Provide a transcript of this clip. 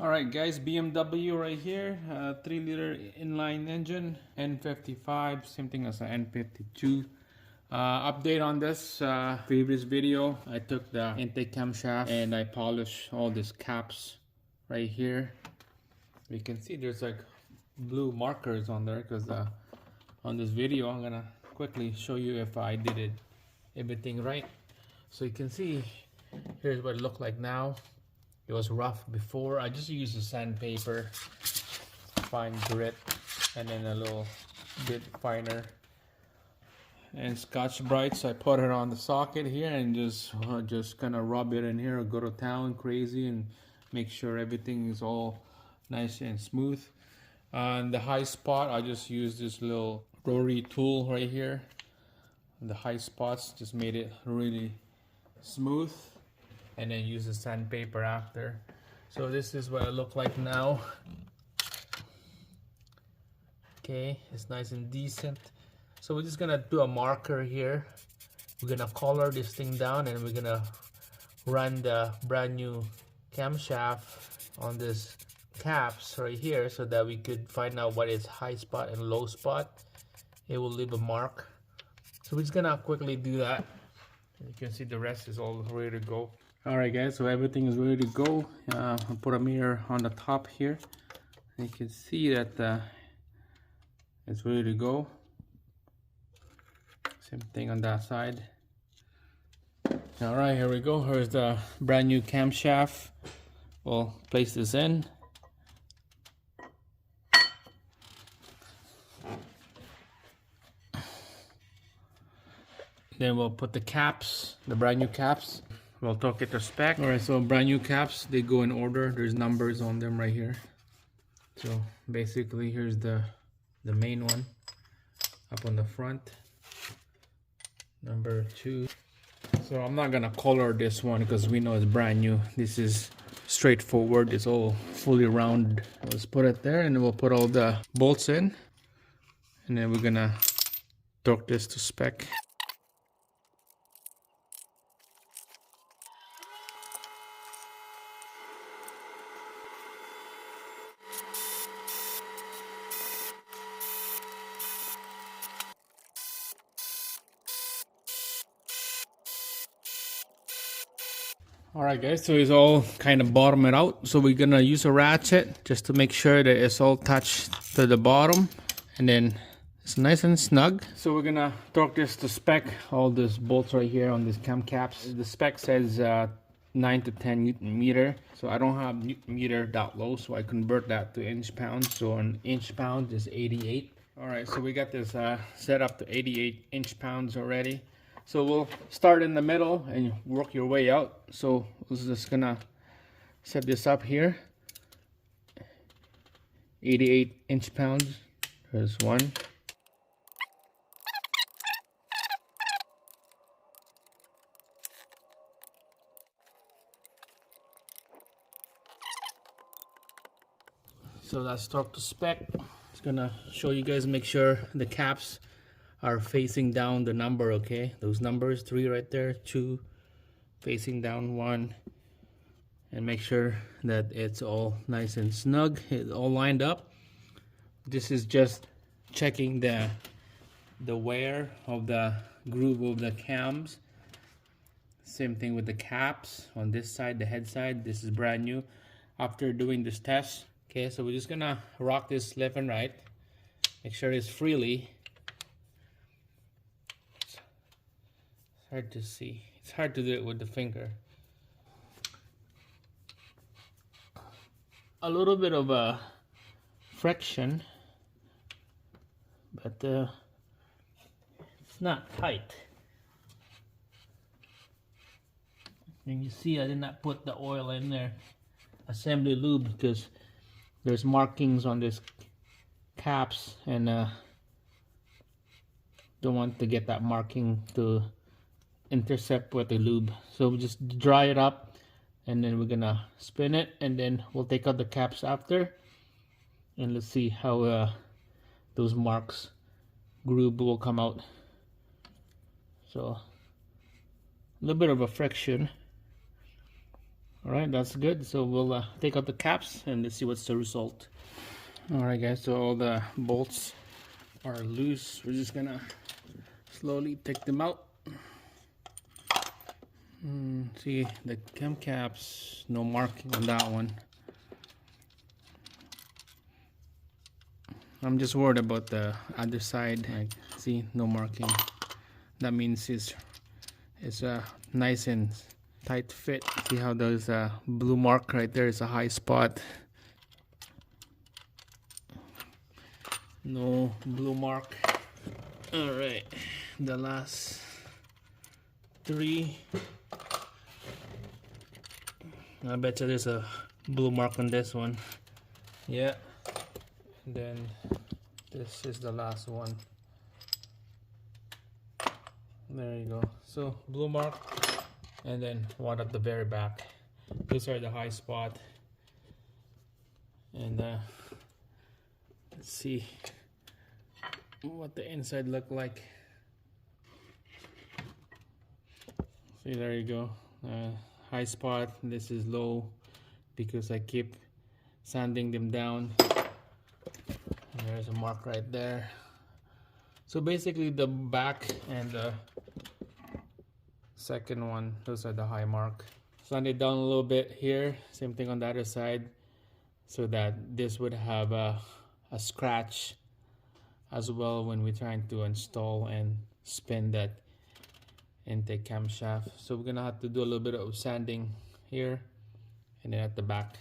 Alright guys, BMW right here, 3-liter inline engine, N55, same thing as an N52. Update on this previous video, I took the intake camshaft and I polished all these caps right here. You can see there's like blue markers on there because on this video I'm gonna quickly show you if I did everything right. So you can see here's what it looked like now. It was rough before. I just used the sandpaper, fine grit, and then a little bit finer and Scotch Brite. So I put it on the socket here and just kind of rub it in here or go to town crazy and make sure everything is all nice and smooth. On the high spot, I just used this little rotary tool right here. The high spots just made it really smooth, and then use the sandpaper after. So this is what it look like now. Okay, it's nice and decent. So we're just gonna do a marker here. We're gonna color this thing down and we're gonna run the brand new camshaft on this caps right here so that we could find out what is high spot and low spot. It will leave a mark. So we're just gonna quickly do that. You can see the rest is all ready to go. Alright guys, so everything is ready to go. I'll put a mirror on the top here. You can see that it's ready to go. Same thing on that side. Alright, here we go. Here's the brand new camshaft. We'll place this in. Then we'll put the caps, the brand new caps. We'll talk it to spec. Alright, so brand new caps, they go in order. There's numbers on them right here. So basically here's the main one up on the front. Number 2. So I'm not gonna color this one because we know it's brand new. This is straightforward. It's all fully round. Let's put it there and then we'll put all the bolts in. And then we're gonna torque this to spec. Alright guys, so it's all kind of bottomed out. So we're gonna use a ratchet just to make sure that it's all touched to the bottom. And then it's nice and snug. So we're gonna torque this to spec. All these bolts right here on these cam caps. The spec says 9 to 10 Newton meter. So I don't have Newton meter that low, so I convert that to inch pounds. So an inch pound is 88. Alright, so we got this set up to 88 inch pounds already. So we'll start in the middle and work your way out. So we're just gonna set this up here. 88 inch pounds. There's one. So that's torque to spec. Just gonna show you guys, make sure the caps are facing down the number, okay? Those numbers, 3 right there, 2 facing down, 1, and make sure that it's all nice and snug, it's all lined up. This is just checking the wear of the groove of the cams. Same thing with the caps on this side, the head side. This is brand new after doing this test. Okay, so we're just gonna rock this left and right, make sure it's freely. Hard to see. It's hard to do it with the finger. A little bit of a friction, but it's not tight. And you see I did not put the oil in there, assembly lube, because there's markings on this caps and don't want to get that marking to intercept with the lube. So we just dry it up and then we're gonna spin it and then we'll take out the caps after, and let's see how those marks groove will come out. So a little bit of a friction, All right, that's good. So we'll take out the caps and let's see what's the result. All right, guys, so all the bolts are loose. We're just gonna slowly take them out. See, the cam caps, no marking on that one. I'm just worried about the other side. Like, see, no marking. That means it's a nice and tight fit. See how there's a blue mark right there is a high spot. No blue mark. All right, the last three. I bet you there's a blue mark on this one. Yeah. And then this is the last one. There you go. So blue mark, and then one at the very back. These are the high spot. And let's see what the inside look like. See, there you go. High spot. This is low because I keep sanding them down. There's a mark right there. So basically the back and the second one, those are the high mark. Sand it down a little bit here, same thing on the other side, so that this would have a scratch as well when we're trying to install and spin that intake camshaft. So we're gonna have to do a little bit of sanding here and then at the back.